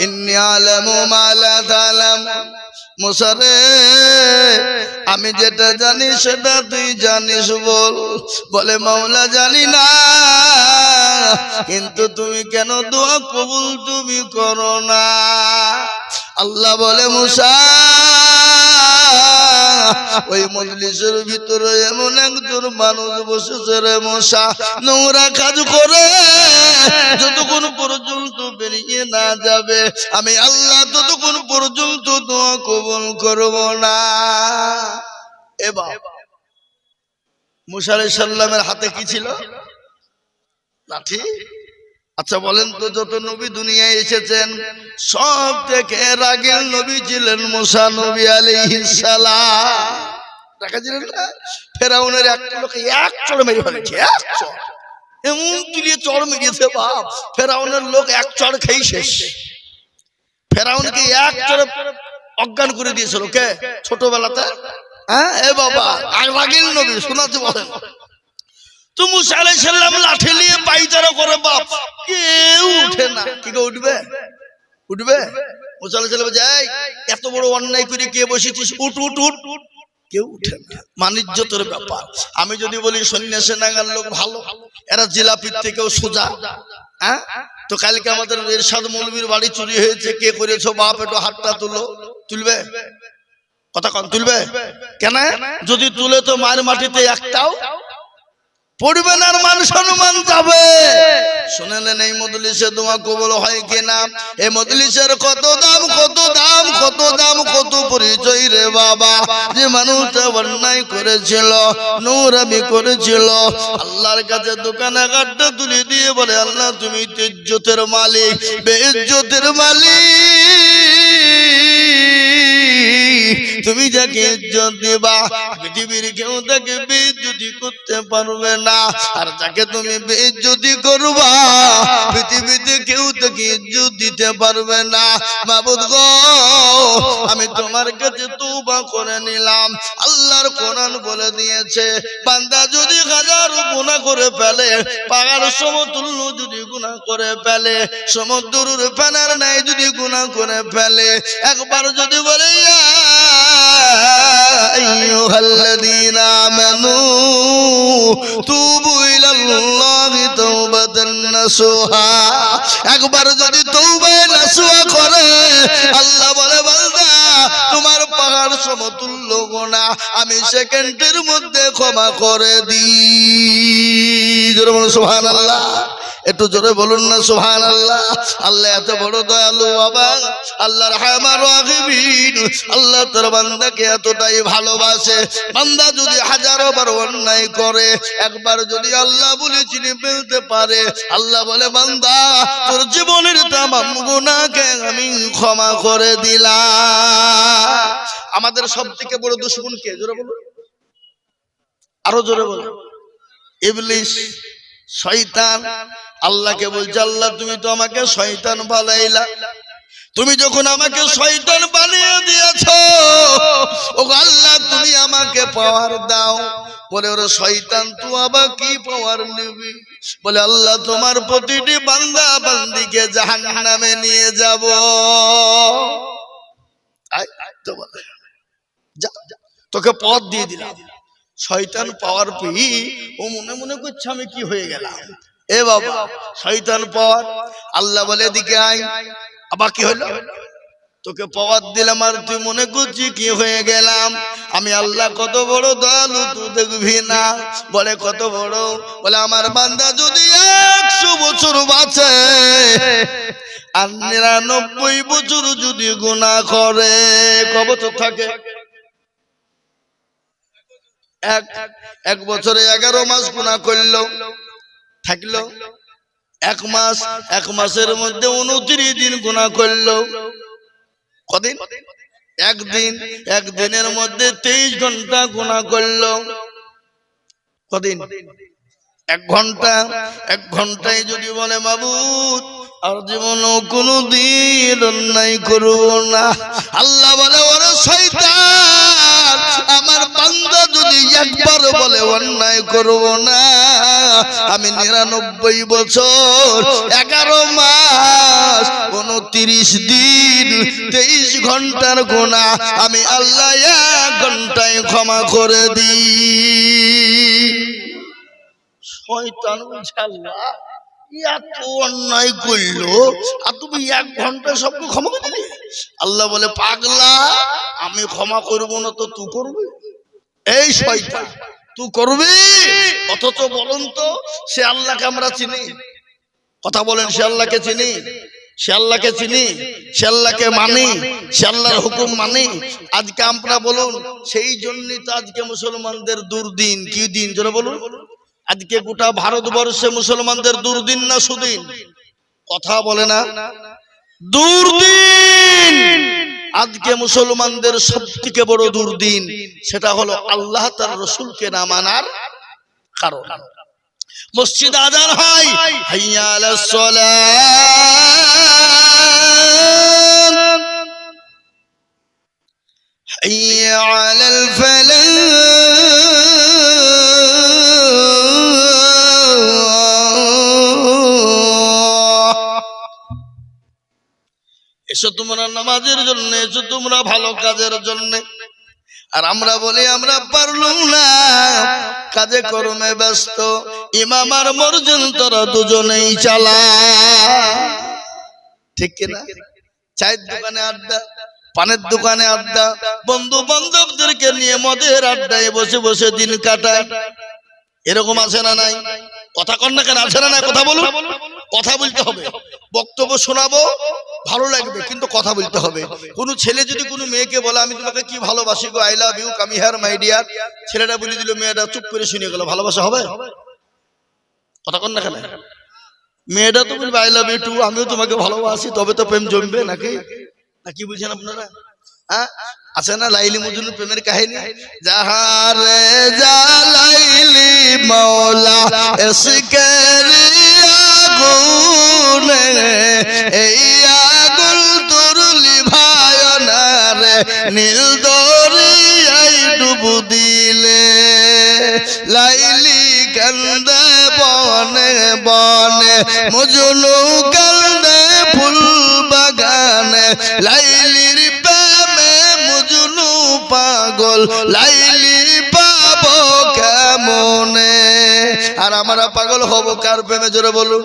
ইন্নী আ'লামু মা লা তা'লামুন। মুসা রে আমি যেটা জানি সেটা তুই জানিস বল। বলে মাওলা জানি না, কিন্তু তুমি কেন দোয়া কবুল তুমি করো না? আল্লাহ বলে মুসা ওই মজলিসের ভিতরে এমন একজন মানুষ বসেছে রে মুসা, নোংরা কাজ করে যতক্ষণ পর্যন্ত বেরিয়ে না যাবে আমি আল্লাহ ততক্ষণ পর্যন্ত দোয়া কবুল করব না। এবার মুসা আলাইহিস সালামের হাতে কি ছিল? লাঠি। আচ্ছা বলেন তো, যত নবী দুনিয়ায় এসেছেন সব থেকে রাগের নবী ছিলেন মুসা নবী আলাইহিস সালাম। টাকা ছিলেন না? ফেরাউনের একটা লোক এক চড় মেরে ফেলেছে, এক চড়, এমন তুলিয়ে চড় মেরেছে বাপ, ফেরাউনের লোক এক চড় খেয়ে শেষ। ফেরাউনকে এক চড়ে অজ্ঞান করে দিয়েছিল কে? ছোটবেলাতে। হ্যাঁ এ বাবা, রাগের নবী শোনাতে বলেন। তো মুসা আলাইহিস সালাম লাঠি নিয়ে পায়চারা করে বাপ, কেউ উঠে না। কি করে উঠবে? উঠবে? মুসা আলাইহিস সালাম যায়, এত বড় অন্যায় করে কে বসেছিস, উঠ উঠ উঠ। কেউ উঠে না। মানিজ্যতের ব্যাপার। আমি যদি বলি সন্ন্যাসী নাগার লোক ভালো, এরা জিলাপির থেকেও সোজা। হ্যাঁ, তো কালকে আমাদের এরশাদ মৌলবীর বাড়ি চুরি হয়েছে, কে করেছো বাপ একটু হাতটা তুলো। তুলবে? কথা কন, তুলবে কেন? যদি তুলে তো মায়ের মাটিতে একটাও পড়বে না, আর মান সম্মান যাবে। শুনলেন এই মজলিসে দোয়া কবুল হয় কিনা? এই মজলিসের কত দাম, কত দাম, কত দাম, কত পরিচয় রে বাবা। যে মানুষটা অন্যায় করেছিল, নোংরামি করেছিল, আল্লাহর কাছে দোকানে কাঠটা তুলে দিয়ে বলে আল্লাহ তুমি তো ইজ্জতের মালিক, বেইজ্জতের মালিক, তুমি যাকে ইজ্জত দিবা পৃথিবীর কেউ তাকে বেইজ্জতি করতে পারবে না, আর যাকে তুমি বেইজ্জতি করবা পৃথিবীতে কেউ তাকে ইজ্জত দিতে পারবে না। মাবুদ গো, আমি তোমার কাছে তওবা করে নিলাম। আল্লাহর কোরআন বলে দিয়েছে, বান্দা যদি হাজারো গুনাহ করে ফেলে, পাহাড় সমতুল্য যদি গুনাহ করে ফেলে, সমুদ্রের ফেনার নাই যদি গুনাহ করে ফেলে, একবার যদি বলে ইয়া আইয়ুহাল্লাযীনা আমানু তুবু ইলাল্লাহি তাওবাতান নাসুহা, একবার যদি তওবা নাসুহা করে আল্লাহ বলে বান্দা তোমার পাহাড় সমতুল্য গুনাহ আমি সেকেন্ডের মধ্যে ক্ষমা করে দিই। জোরে বলুন সুবহানাল্লাহ। একটু জোরে বলুন না সুবহানাল্লাহ। আল্লাহ এত বড় দয়ালু বাবা, আল্লাহর রহমান রাহিম। আল্লাহ তার বান্দাকে এতটাই ভালোবাসে, বান্দা যদি হাজারো বার অন্যায় করে একবার যদি আল্লাহ বলে চিনে ফেলতে পারে, আল্লাহ বলে বান্দা তোর জীবনের তামাম গুনাহকে আমি ক্ষমা করে দিলাম। আমাদের সবথেকে বড় দুশমন কে? জোরে বলুন, আরো জোরে বলুন। ইবলিস, শয়তান। আল্লাহকে বলছে আল্লাহ তুমি তো আমাকে শয়তান বানাইলা, তুমি যখন আমাকে শয়তান বানিয়ে দিয়েছো, ও আল্লাহ তুমি আমাকে পাওয়ার দাও। বলে ওরে শয়তান তুই আবার কি পাওয়ার নিবি? বলে আল্লাহ তোমার প্রতিটি বান্দা বান্দিকে জাহান্নামে নিয়ে যাব। তোকে পথ দিয়ে দিলাম। শয়তান পাওয়ার পেয়ে ও মনে মনে করছে আমি কি হয়ে গেলাম। এ বাবা, শয়তান পাওয়ার। আল্লাহ বলে এদিকে আয়। আবার কি হলো? তোকে পাওয়ার দিলাম আর তুই মনে করছিস কি হয়ে গেলাম। আমি আল্লাহ কত বড় দয়ালু তুই দেখবি না। বলে কত বড়? বলে আমার বান্দা যদি 100 বছর বাঁচে আর 99 বছর যদি গুনাহ করে, কত বছর থাকে? এক বছরে 11 মাস গুনাহ করলো, থাকলো 1 মাস, 1 মাসের মধ্যে 29 দিন গুনাহ করলো। কদিন? একদিন। একদিনের মধ্যে 23 ঘন্টা গুনাহ করলো। কদিন? 1 ঘন্টা। 1 ঘন্টায় যদি বলে মাবুদ আর জীবনও কোনদিন অন্যায় করব না, আল্লাহ বলে ওরে শয়তান আমার বান্দা যদি একবার বলে অন্যায় করব না, আমি 99 বছর 11 মাস 29 দিন 23 ঘন্টার গুনাহ আমি আল্লাহ 1 ঘন্টায় ক্ষমা করে দিই। শয়তান শালা এত অন্যায় করলো আর তুমি 1 ঘন্টায় সবকে ক্ষমা করে দিলে। আল্লাহ বলে পাগলা আমি ক্ষমা করব না তো তুই করবি? এই শয়তান তুই করবি? অথচ বলুন তো সে আল্লাহকে আমরা চিনি? কথা বলেন, সে আল্লাহকে চিনি? সে আল্লাহকে চিনি? সে আল্লাহকে মানি? সে আল্লাহর হুকুম মানি? আজকে আমরা বলুন সেই জন্যই তো আজকে মুসলমানদের দুর্দিন। কি দিন জোরে বলুন? আজকে গোটা ভারতবর্ষে মুসলমানদের দুর্দিন না সুদিন? কথা বলে না? দুর্দিন। আজকে মুসলমানদের সবথেকে বড় দুর্দিন সেটা হলো আল্লাহ তার রাসূলকে না মানার কারণ। মসজিদ আযান হয় হাইয়া আলাস সালাত হাইয়া আলাল ফালাহ এসো তোমরা নামাজের জন্য, এসো তোমরা ভালো কাজের জন্য। আর আমরা বলি আমরা পারলুম না, কাজে কর্মে ব্যস্ত, ইমাম আর মুয়াজ্জিন তোরা দুজনেই চালা। ঠিক কি না? চায়ের দোকানে আড্ডা, পানের দোকানে আড্ডা, বন্ধু বান্ধবদেরকে নিয়ে মদের আড্ডায় বসে বসে দিন কাটায়। এরকম আছে না নাই? কথা কন না কেন? আছে না নাই? কথা বলুন। কথা বলতে হবে, বক্তব্য শোনাবো, ভালো লাগবে, কিন্তু কথা বলতে হবে। কোন ছেলে যদি কোনো মেয়েকে বলে আমি তোমাকে কি ভালোবাসি গো, I love you, come here my dear, ছেলেটা বলে দিল, মেয়েটা চুপ করে শুনে গেল, ভালোবাসা হবে? কথা কন না কেন? মেয়েটা তো বলবে আই লাভ ইউ টু, আমিও তোমাকে ভালোবাসি, তবে তো প্রেম জমবে নাকি? না কি বলছেন আপনারা? হ্যাঁ আছে না লাইলি মজনু প্রেমের কাহিনী? যাহারে জালাইলি মাওলা ইশকের আগুনে, এই আগুন তোর লিভায় না রে, নীল দরিয়ায় ডুব দিলে। লাইলি কান্দে বনে বনে, মজনু কান্দে ফুল বাগানে, লাইলির প্রেমে মজনু পাগল, লাইলি পাবো কেমনে? আর আমরা পাগল হব কার প্রেমে? জোরে বলুন।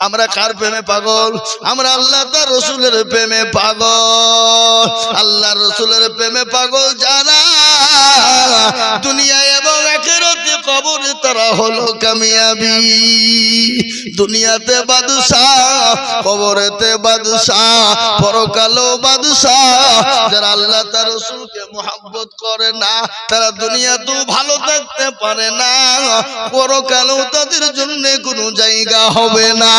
আমরা কার প্রেমে পাগল? আমরা আল্লাহ তার রাসূলের প্রেমে পাগল। আল্লাহ রাসূলের প্রেমে পাগল যারা, দুনিয়া এবং আখিরাতে কবরে তারা হলো কামিয়াবি। দুনিয়াতে বাদশাহ, কবরেতে বাদশাহ, পরকালেও বাদশাহ। যারা আল্লাহ তার রাসূলকে মুহাব্বত করে না, তারা দুনিয়াতেও ভালো থাকতে পারে না, পরকালেও তাদের জন্য কোনো জায়গা হবে না।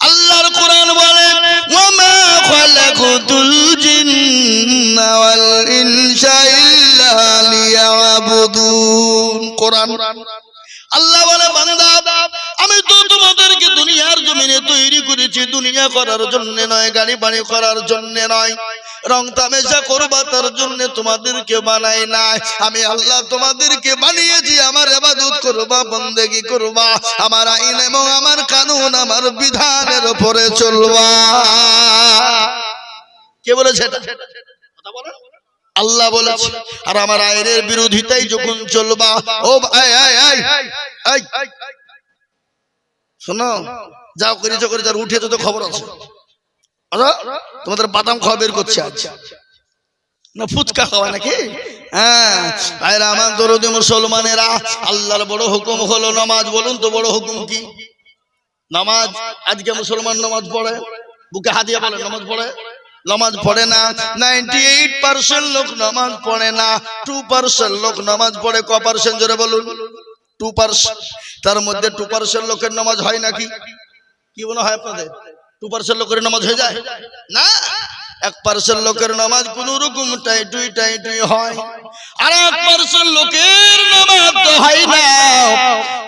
আল্লাহর কোরআন বলে ওয়ামা খালাকুতুল জিন্না ওয়াল ইনসা ইল্লা লিয়াবুদুন। কোরআন আল্লাহ বলে বান্দা আমি তো তোমাদেরকে দুনিয়ার জমিনে তৈরি করেছি দুনিয়া করার জন্য নয়, গাড়ি বাড়ি করার জন্য নয়, রং তামাশা করবা তার জন্য তোমাদেরকে বানাই নাই। আমি আল্লাহ তোমাদেরকে বানিয়েছি আমার ইবাদত করবা, বন্দেগী করবা, আমার আইন এবং আমার কানুন, আমার বিধানের উপরে চলবা। কে বলেছে এটা? কথা বলেন। আল্লাহ বলেছে। আর আমার আইনের বিরোধিতাই যখন চলবা, ও শোনো, যাও করেছো করে যার উঠেছো তো খবর আছে, তোমাদের বাদাম খাওয়া বের করছে আজ না ফুচকা খাওয়া নাকি? হ্যাঁ ভাইরা আমার দরদি মুসলমানেরা, আল্লাহর বড় হুকুম হলো নামাজ। বলুন তো বড় হুকুম কি? নামাজ। আজকে মুসলমান নামাজ পড়ে? বুকে হাত দিয়ে বলে নামাজ পড়ে? নামাজ পড়ে না। 98% লোক নামাজ পড়ে না, 2% লোক নামাজ পড়ে। ক পার্সেন্ট জোরে বলুন? 2%। তার মধ্যে 2% লোকের নামাজ হয় নাকি? কি মনে হয় আপনাদের? 2% লোকের নামাজ হয়ে যায় না? 1% লোকের নামাজ কোন রকম টাই হয়, আর 1% লোকের নামাজ তো হয় না।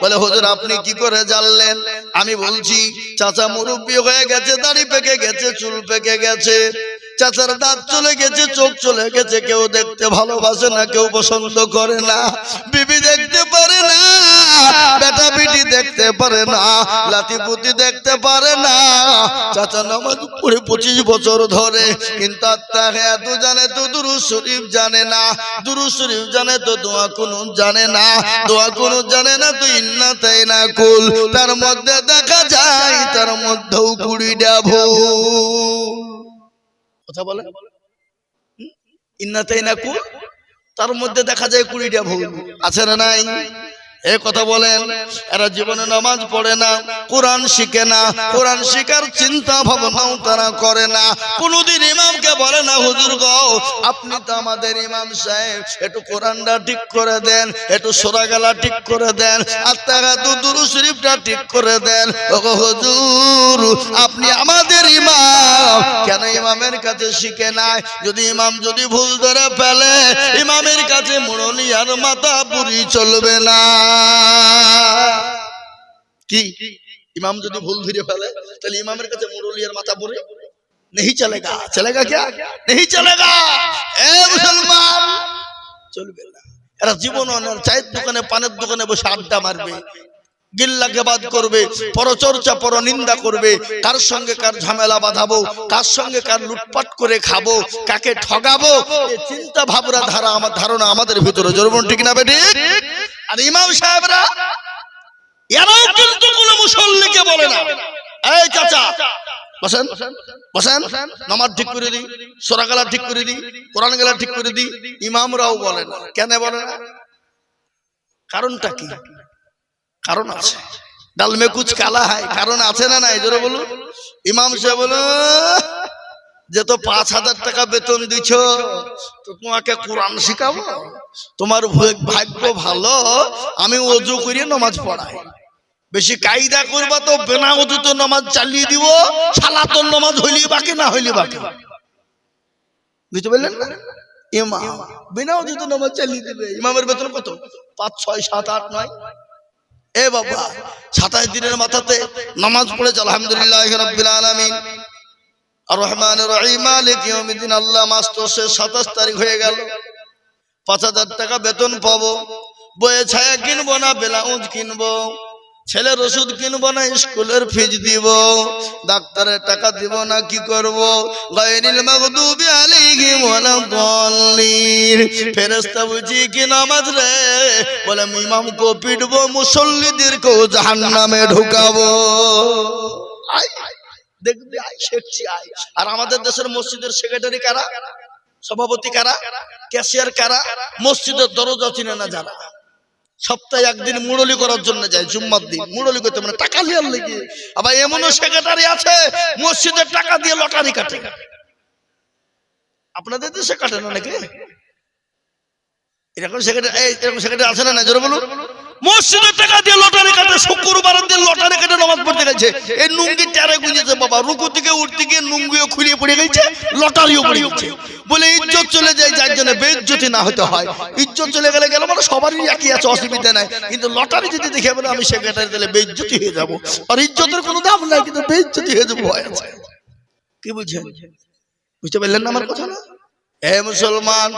বলে হুজুর আপনি কি করে জানলেন? আমি বলছি চাচা মুরব্বি হয়ে গেছে, দাড়ি পেকে গেছে, চুল পেকে গেছে, চাচার দাঁত চলে গেছে, চোখ চলে গেছে, কেউ দেখতে ভালোবাসে না, কেউ পছন্দ করে না, বিবি দেখতে পারে না, বেটা বিটি দেখতে পারে না, লাতি পুতি দেখতে পারে না। চাচা নামাজ পড়ে 25 বছর ধরে, কিন্তু এত জানে তো দুরূদ শরীফ জানে না, দুরূদ শরীফ জানে তো দোয়া কুনুত জানে না, দোয়া কুনুত জানে না তো ইন্না তাইনা কুল। তার মধ্যে দেখা যায় তার মধ্যেও 20টা ভুল। কথা বলে ইন্না তাইনা কুল, তার মধ্যে দেখা যায় 20টা ভুল। আছে না নাই? এই কথা বলেন। এরা জীবনে নামাজ পড়ে না, কোরআন শিখে না, কোরআন শিখার চিন্তা ভাবনাও তারা করে না। কোনদিন ইমামকে বলে না, হুজুর গো আপনি তো আমাদের ইমাম সাহেব, একটু কোরআনটা ঠিক করে দেন, একটু সূরা গালা ঠিক করে দেন, আত্তাগাতু দুরূদ শরীফটা ঠিক করে দেন। ওগো হুজুর আপনি আমাদের ইমাম, কেন ইমামের কাছে শিখে নাই? যদি ইমাম যদি ভুল ধরে ফেলে, ইমামের কাছে মুরলিয়ার মাথা পুরি চলবে না। কি ইমাম যদি ভুল ধরে ফেলে, তাহলে ইমামের কাছে মুরলিয়ার মাথা পুরি नहीं चलेगा। चलेगा क्या? नहीं चलेगा। ए मुसलमान চলবে না। এরা জীবনের চায়ের দোকানে পানের দোকানে বসে আড্ডা মারবে, গিল্লাকে বাদ করবে, পরচর্চা পরনিন্দা করবে, কার সঙ্গে কার ঝামেলা বাঁধাবো, কার সঙ্গে কার লুটপাট করে খাবো, কাকে ঠগাবো, এই চিন্তা ভাবনা ধারণা আমাদের ভিতরে জরুরি, ঠিক না বেটি? আর ইমাম সাহেবরা এরাও কিন্তু কোনো মুসল্লিকে বলে না, এই চাচা বসেন বসেন, নামাজ ঠিক করে দিই, সূরা গালা ঠিক করে দিই, কোরআন গালা ঠিক করে দিই। ইমামরাও বলে না। কেন বলে না? কারণটা কি? কারণ আছে। ডাল মে কুছ কালা হয়, কারণ আছে না নাই? জোরে বলুন। ইমাম সাহেব বলো যে তো 5000 টাকা বেতন দিছ, তো তোমাকে কোরআন শিখাবো? তোমার ভাগ্য ভালো আমি ওযু করে নামাজ পড়াই। বেশি কায়দা করবা তো বিনা ওযুতে নামাজ চালিয়ে দিব, সালাতুন নামাজ হইলি বাকি না হইলি বাকি। বুঝতে পারলেন না? ইমাম বিনা ওযুতে নামাজ চালিয়ে দিবে। ইমামের বেতন কত? 5 6 7 8 9। এ বাবা 27 দিনের মাথাতে নামাজ পড়েছে আলহামদুলিল্লাহি রাব্বিল আলামিন আর রহমানির রহিম মালিক ইয়াউমিদ্দিন। আল্লাহ মাস তো শেষ, 27 তারিখ হয়ে গেল। 5000 টাকা বেতন পাবো, বইয়ে ছায়া কিনবো না, ব্লাউজ কিনবো, ছেলের ওষুধ কিনবো না, স্কুলের ফিজ দিব, ডাক্তারের টাকা দিব না, কি করব? গায়রিল মাগদুবি আলাইহিম ওয়ালাদ-দাল্লিন। ফেরেশতা বুঝি কি নামাজ রে? বলে ইমামকে পিটবো, মুসল্লিদেরকে জাহান্নামে ঢুকাবো। আই দেখবি আই শেখছি আই। আর আমাদের দেশের মসজিদের সেক্রেটারি কারা, সভাপতি কারা, ক্যাশিয়ার কারা, মসজিদের দরজা চিনে না যারা, সপ্তাহে একদিন মুরলি করার জন্য যায়, জুম্মার দিন মুরলি করতে, মানে টাকা লিয়ার লেগে। আবার এমনও সেক্রেটারি আছে মসজিদের টাকা দিয়ে লটারি কাটে। আপনাদের দেশে কাটে না নাকি? এরকম সেক্রেটারি আছে না? জোরে বলুন। মসজিদের টাকা দিয়ে লটারি কাটে, শুক্রবারের দিন লটারি কাটে নামাজ পড়তে গেছে। এই নুঙ্গি টারে গুঁজেছে বাবা, রুকু থেকে উঠতে গিয়ে নুঙ্গিও খুলিয়ে পড়ে গেছে, লটারিও পড়ে গেছে। বলে ইজ্জত চলে যায়, যার জন্য বেইজ্জতি না হতে হয়। ইজ্জত চলে গেলে মানে সবারই একই আছে, অসুবিধা নাই। কিন্তু লটারি যদি দেখে বলে আমি সেক্রেটারি, তাহলে বেইজ্জতি হয়ে যাবো। আর ইজ্জতের কোনো দাম নাই, কিন্তু বেইজ্জতি হয়ে যাবো। কি বুঝছেন? বুঝতে পারলেন না আমার কথা? না হে মুসলমান,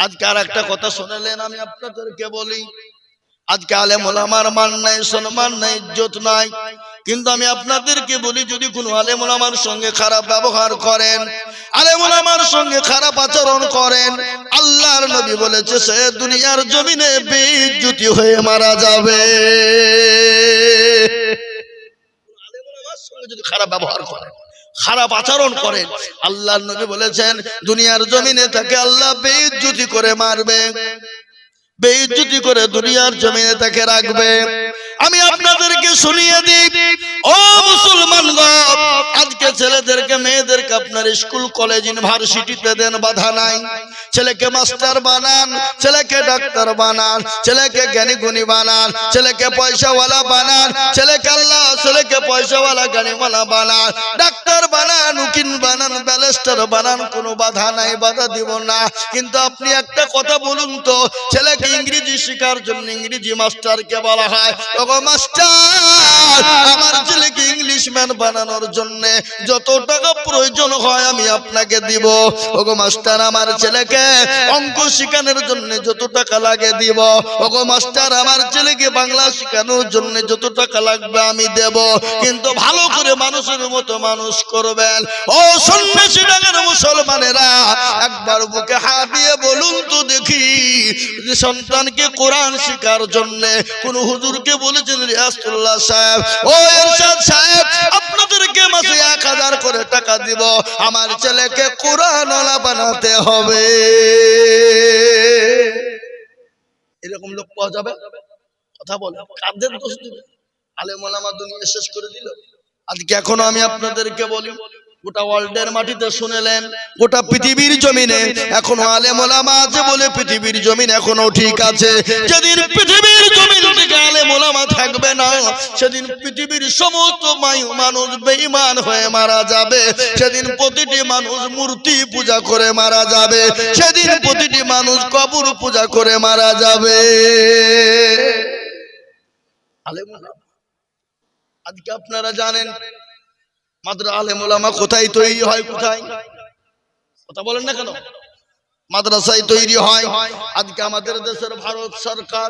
আজকে আর একটা কথা শুনলেন, আমি আপনাদেরকে বলি, আজকে আলেম ওলামার মান নাই, সম্মান নাই, ইজ্জত নাই। কিন্তু আমি আপনাদেরকে বলি, যদি কোনো আলেম ওলামার সঙ্গে খারাপ ব্যবহার করেন, আলেম ওলামার সঙ্গে খারাপ আচরণ করেন, আল্লাহর নবী বলেছে সে দুনিয়ার জমিনে বেইজ্জতি হয়ে মারা যাবে। আলেম ওলামার সঙ্গে যদি খারাপ ব্যবহার করেন, খারাপ আচরণ করেন, আল্লাহর নবী বলেছেন দুনিয়ার জমিনে তাকে আল্লাহ বেইজ্জতি করে মারবে, বেইজ্জতি করে দুনিয়ার জমিনে তাকে রাখবে। আমি আপনাদেরকে শুনিয়ে দিই, ও মুসলমানগণ, আজকে ছেলেদেরকে মেয়েদেরকে আপনার স্কুল কলেজ ইউনিভার্সিটিতে দেন, বাধা নাই। ছেলেকে মাস্টার বানান, ছেলেকে ডাক্তার বানান, ছেলেকে জ্ঞানী গুণী বানান, ছেলেকে পয়সাওয়ালা বানান, ছেলেকে আল্লাহ ছেলেকে পয়সাওয়ালা জ্ঞানীওয়ালা বানান, ডাক্তার বানান, উকিল বানান, ব্যারিস্টার বানান, কোনো বাধা নাই, বাধা দিব না। কিন্তু আপনি একটা কথা বলুন তো, ছেলেকে ইংরেজি শেখার জন্য ইংরেজি মাস্টারকে বলা হয়, ওগো মাস্টার আমার ছেলেকে ইংলিশম্যান বানানোর জন্য যত টাকা প্রয়োজন হয় আমি আপনাকে দিব। ওগো মাস্টার আমার ছেলেকে অঙ্ক শেখানোর জন্য যত টাকা লাগে দিব। ওগো মাস্টার আমার ছেলেকে বাংলা শেখানোর জন্য যত টাকা লাগবে আমি দেব। কিন্তু ভালো করে মানুষের মতো মানুষ করবেন। ও সন্ন্যাসী ডাঙের মুসলমানেরা, একবার বুকে হাত দিয়ে বলুন তো দেখি, যে সন্তানকে কোরআন শেখার জন্য কোন হুজুরকে বলেছেন রিয়াজুল্লাহ সাহেব, ও এরশাদ সাহেব আপনাদেরকে মাসে 1000 করে টাকা দিব, আমার ছেলেকে কোরআনওয়ালা বানাতে হবে? এরকম লোক পাওয়া যাবে? কথা বলে কাদের দোষ দিবে? আলেম ওলামা দুনিয়া শেষ করে দিল। আজকে এখনো আমি আপনাদেরকে বলি, গোটা ওয়ার্ল্ডের মাটিতে শুনেলেন, গোটা পৃথিবীর জমিনে এখনো আলেম ওলামা আছে বলে পৃথিবীর জমিন এখনো ঠিক আছে। যেদিন পৃথিবীর জমিন থেকে আলেম ওলামা থাকবে না, সেদিন পৃথিবীর সমস্ত মানুষ বেঈমান হয়ে মারা যাবে। সেদিন প্রতিটি মানুষ মূর্তি পূজা করে মারা যাবে। সেদিন প্রতিটি মানুষ কবর পূজা করে মারা যাবে। আলেম ওলামা আজকে আপনারা জানেন মাদ্রাসা আলেম ওলামা কোথায় তৈরি হয়? কোথায়? কথা বলেন না কেন? মাদ্রাসায় তৈরি হয়। আজকে আমাদের দেশের ভারত সরকার,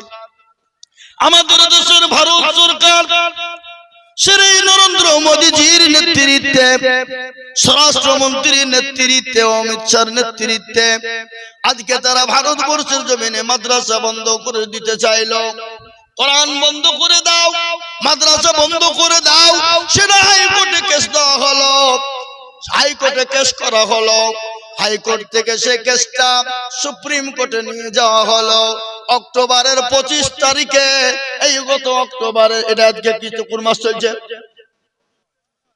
শ্রী নরেন্দ্র মোদীজির নেতৃত্বে, স্বরাষ্ট্রমন্ত্রীর নেতৃত্বে, অমিত শাহর নেতৃত্বে আজকে তারা ভারতবর্ষের জমিনে মাদ্রাসা বন্ধ করে দিতে চাইলো। কোরআন বন্ধ করে দাও, মাদ্রাসা বন্ধ করে দাও, সেটা হাইকোর্টে কেস দেওয়া হলো। হাইকোর্টে কেস করা হলো। হাইকোর্ট থেকে সেই কেসটা সুপ্রিম কোর্টে নিয়ে যাওয়া হলো। অক্টোবরের 25 তারিখে, এই গত অক্টোবরের, এটা আজকে কি কোন মাস চলছে?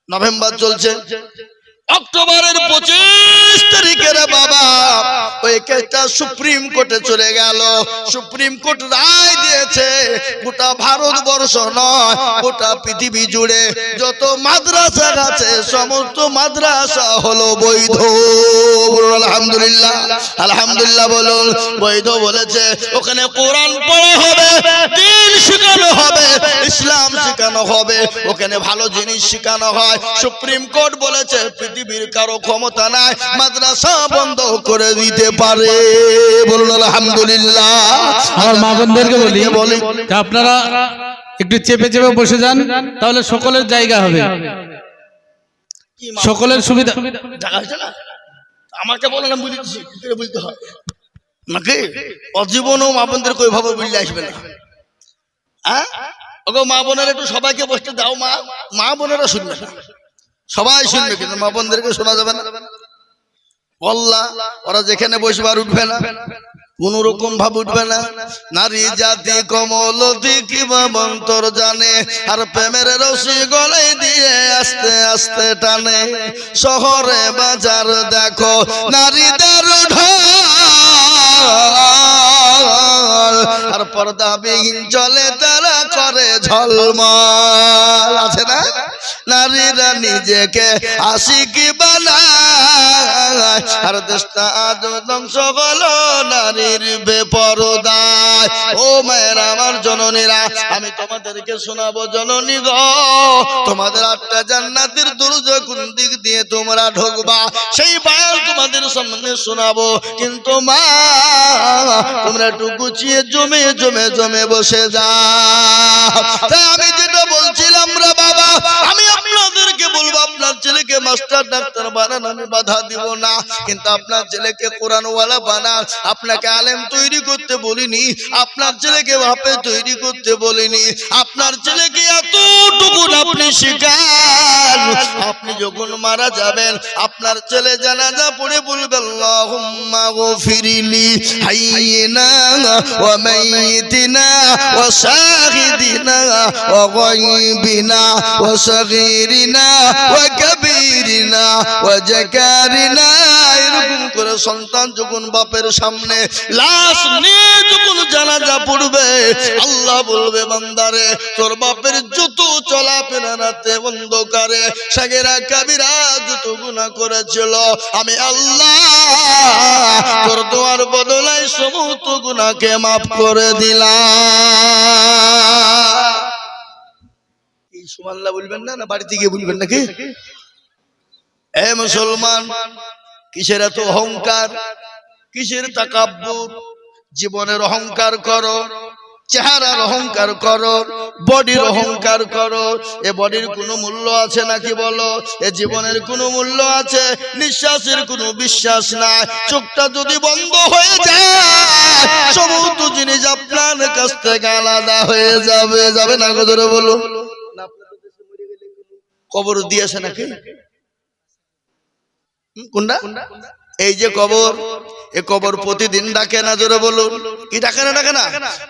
নভেম্বর চলছে। অক্টোবরের 25 তারিখের বাবা ওই কেসটা সুপ্রিম কোর্টে চলে গেল। সুপ্রিম কোর্ট রায় দিয়েছে গোটা ভারতবর্ষ নয়, গোটা পৃথিবী জুড়ে যত মাদ্রাসা আছে সমস্ত মাদ্রাসা হলো বৈধ। বলুন আলহামদুলিল্লাহ, আলহামদুলিল্লাহ বলুন। বৈধ বলেছে। ওখানে কোরআন পড়া হবে, দ্বীন শেখানো হবে, ইসলাম শেখানো হবে, ওখানে ভালো জিনিস শেখানো হয়। সুপ্রিম কোর্ট বলেছে পৃথিবীর কারো ক্ষমতা নাই মাদ্রাসা বন্ধ করে দিতে পারে। বলুন আলহামদুলিল্লাহ। আমার মা বোনদেরকে বলি আপনারা একটু চেপে চেপে বসে যান, তাহলে সকলের জায়গা হবে, সকলের সুবিধা। আমাকে বলে না, বুঝেছি বলতে হয় নাকি? অজীবনও মা বোনদেরকে ওইভাবে বুঝলে আসবে না। হ্যাঁ ওগো মা বোনেরা একটু সবাইকে বসতে দাও। মা বোনেরা শুনবে না, সবাই শুনবে, কিন্তু মা বোনদেরকে শোনা যাবে না। বললা ওরা যেখানে বসবে আর উঠবে না, কোন রকম ভাব উঠবে না। নারী জাতি কমল কিবা মন্তর জানে, আর প্রেমের রশি গলায় দিয়ে আস্তে আস্তে টানে। শহরে বাজার দেখো নারীদের ঢল, আর পর্দাবিহীন চলে তারা করে ঝলমল। আছে না? নারীরা নিজেকে আশিকি বানায়, আর দেশটা আজ ধ্বংস হলো নারীর বেপরদায়। ও মায়ের আমার জননীরা, আমি তোমাদেরকে শোনাবো জননী গো, তোমাদের 8টা জান্নাতের দরজা কোন দিক দিয়ে তোমরা ঢুকবা সেই বয়ান তোমাদের সামনে শোনাবো। কিন্তু মা তোমরা একটু গুছিয়ে জমে জমে জমে বসে যাও। তাই আমি যেটা বলছিলাম রে বাবা, আমি আপনাদেরকে বলবো আপনার ছেলেকে মাস্টার ডাক্তার বানান, আমি বাধা দিব না, কিন্তু আপনার ছেলেকে কোরআনওয়ালা বানান। আপনাকে আলেম তৈরি করতে বলিনি, আপনার ছেলেকে হাফেজ তৈরি করতে বলিনি, আপনার ছেলেকে এতটুকু আপনি শিখান। আপনি যখন মারা যাবেন আপনার ছেলে জানাজা পড়ে বলবে আল্লাহুম্মা গফিরলি হাইয়িনা ওয়া মাইয়িতিনা ওয়া শাহিদিনা ওয়া গায়বিনা ওয়া সগীরিনা ওয়া কাবীরিনা ওয়া জাকারিনা। এরকম করে সন্তান যখন বাপের সামনে লাশ নিয়ে যখন জানাজা পড়বে, আল্লাহ বলবে বান্দারে তোর বাপের যত চলাফেরা রাতে অন্ধকারে সাগেরা কাবিরা যত যত গুনাহ করেছিল আমি আল্লাহ তোর দোয়ার বদলায় সমস্ত গুনাহকে মাফ করে দিলাম। এই সুবহানাল্লাহ বলবেন না, না বাড়িতে গিয়ে বলবেন নাকি? এ মুসলমান, কিসের এত অহংকার, কিসের তাকাব্বুর? জীবনের অহংকার করো, চেহারার অহংকার করো, বডির অহংকার করো। এ বডির কোনো মূল্য আছে নাকি বলো? এ জীবনের কোনো মূল্য আছে? নিঃশ্বাসের কোনো বিশ্বাস নাই। চোখটা যদি বন্ধ হয়ে যায় সমস্ত জিনিস আপনার কাছ থেকে আলাদা হয়ে যাবে। যাবে না? ধরে বলো। কবর দিয়েছে নাকি? কোনটা? এই যে কবর, এ কবর প্রতিদিন ডাকে না? জোরে বলুন, কি ডাকে না? ডাকে না?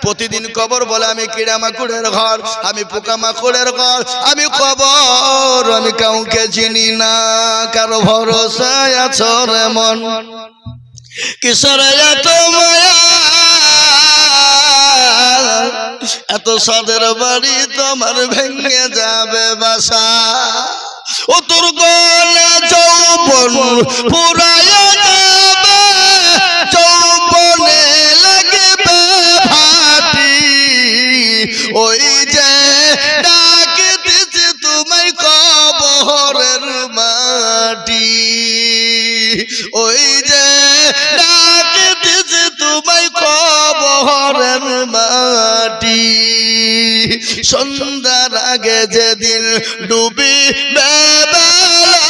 প্রতিদিন কবর বলে আমি কিড়া মাকুড়ের ঘর, আমি পোকা মাকুড়ের ঘর, আমি কবর, আমি কাউকে চিনি না। কারো ভরসায় আছো রে মন, কিসের এত মায়া, এত সাদের বাড়ি তোমার ভেঙে যাবে বাসা। ও তোর গলে যৌবন পুরায়া যাবে, যৌবনে লাগবে ভাটি, ওই যে ডাকে দিছে তোমায় কবরের মাটি, ওই যে ডাকে দিছে তোমায় কবরের মাটি। সন্ধ্যার আগে যেদিন ডুবিবে বেলা,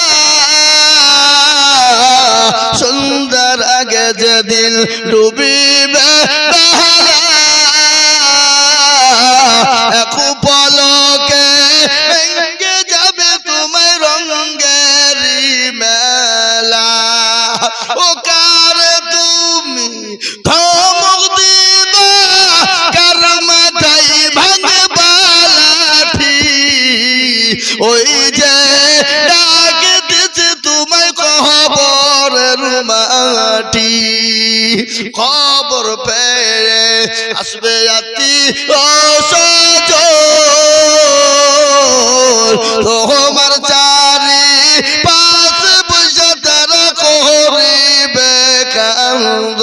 সন্ধ্যার আগে যেদিন ডুবিবে বেলা, এক পলকে ভেঙে যাবে তোমায় রঙেরি মেলা। ও কার তুমি ধমক দিবা, কার মাথায় ভাঙবা লাঠি, ওই যে ডাকে দিছে তোমায় কবরের মাটি। খবর পেয়ে আসবে আতি ও সজল, তোমার চারি পাশে বসে তারা করিবে কান্দ।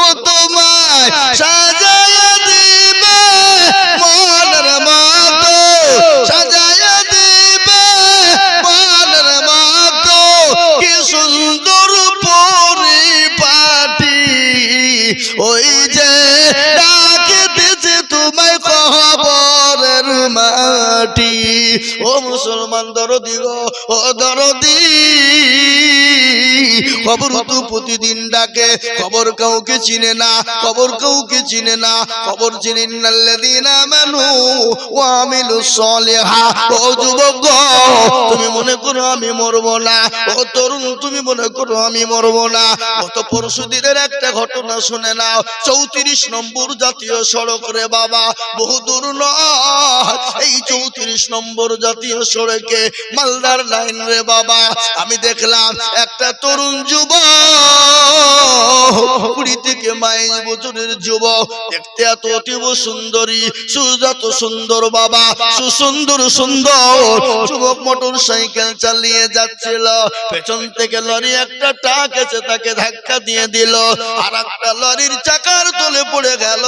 ও তোমায় সাজায়া দিবে মনের মতো, সাজায়া দিবে মনের মতো, কি সুন্দর পরিপাটি, ওই যে ডাকে দিছে তোমায় কবরের মাটি। ও মুসলমান দরদি গো, ও দরদি, কবর তো প্রতিদিন ডাকে, কবর কাউকে চিনে না, কবর কাউকে চিনে না। কবর চিনেন আল্লাযীনা আমানু ওয়া আমিলুস সলিহাত। ও যুবক গো, তুমি মনে করো আমি মরবো না, ও তরুণ তুমি মনে করো আমি মরবো না। গত পরশুদিনের একটা ঘটনা শুনে নাও। 34 নম্বর জাতীয় সড়ক রে বাবা, বহু দূর নয়, এই 34 নম্বর জাতীয় সড়কে মালদার লাইন রে বাবা। আমি দেখলাম একটা তরুণ যুবক, 20 থেকে 22 বছরের যুবক, দেখতে এত অতীব সুন্দরী, সুজাত সুন্দর বাবা, সুসুন্দর সুন্দর যুবক মোটর সাইকেল চালিয়ে যাচ্ছিল। পেছন থেকে লরি একটা ট্রাক এসে তাকে ধাক্কা দিয়ে দিল, আর একটা লরির চাকার তলে পড়ে গেল।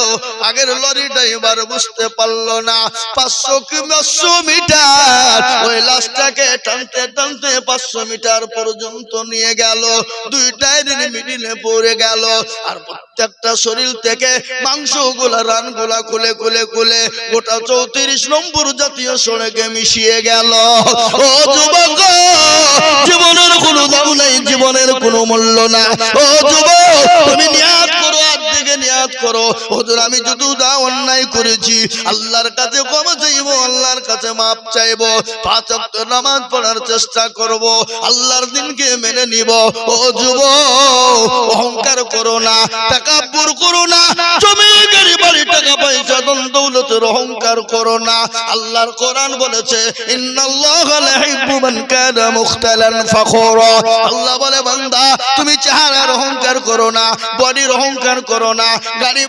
আগের লরিটা এবার বুঝতে পারলো না। 500 মিটার ওই লাশটাকে টানতে টানতে 500 মিটার পর্যন্ত নিয়ে গেল। দুই টায়ারের মিডিলে পড়ে গেল, আর প্রত্যেকটা শরীর থেকে মাংসগুলা রানগুলা খুলে খুলে খুলে গোটা 34 নম্বর জাতীয় সড়কে মিশিয়ে গেল। ও যুবক, জীবনের কোনো দাম নাই, জীবনের কোনো মূল্য না। ও যুবক, তুমি নিয়াত করো, আদিকে নিয়াত করো, হুজুর আমি যদি অন্যায় করেছি আল্লাহর কাছে ক্ষমা চাইবো, আল্লাহর কাছে মাপ চাইবো, 5 ওয়াক্ত নামাজ পড়ার চেষ্টা করব, আল্লাহর দিনকে মেনে নিব। ও যুবক, অহংকার করো না, তাকাব্বুর করো না, জমি গাড়ি বাড়ি টাকা পয়সা ধন দৌলতের অহংকার করো না। আল্লাহর কোরআন বলেছে ইন্নাল্লাহা লা ইউহিব্বু মান কানা মুখতালান ফখুরা। আল্লাহ বলে বান্দা তুমি চেহারার অহংকার করো না, বডির অহংকার করো না, গাড়ি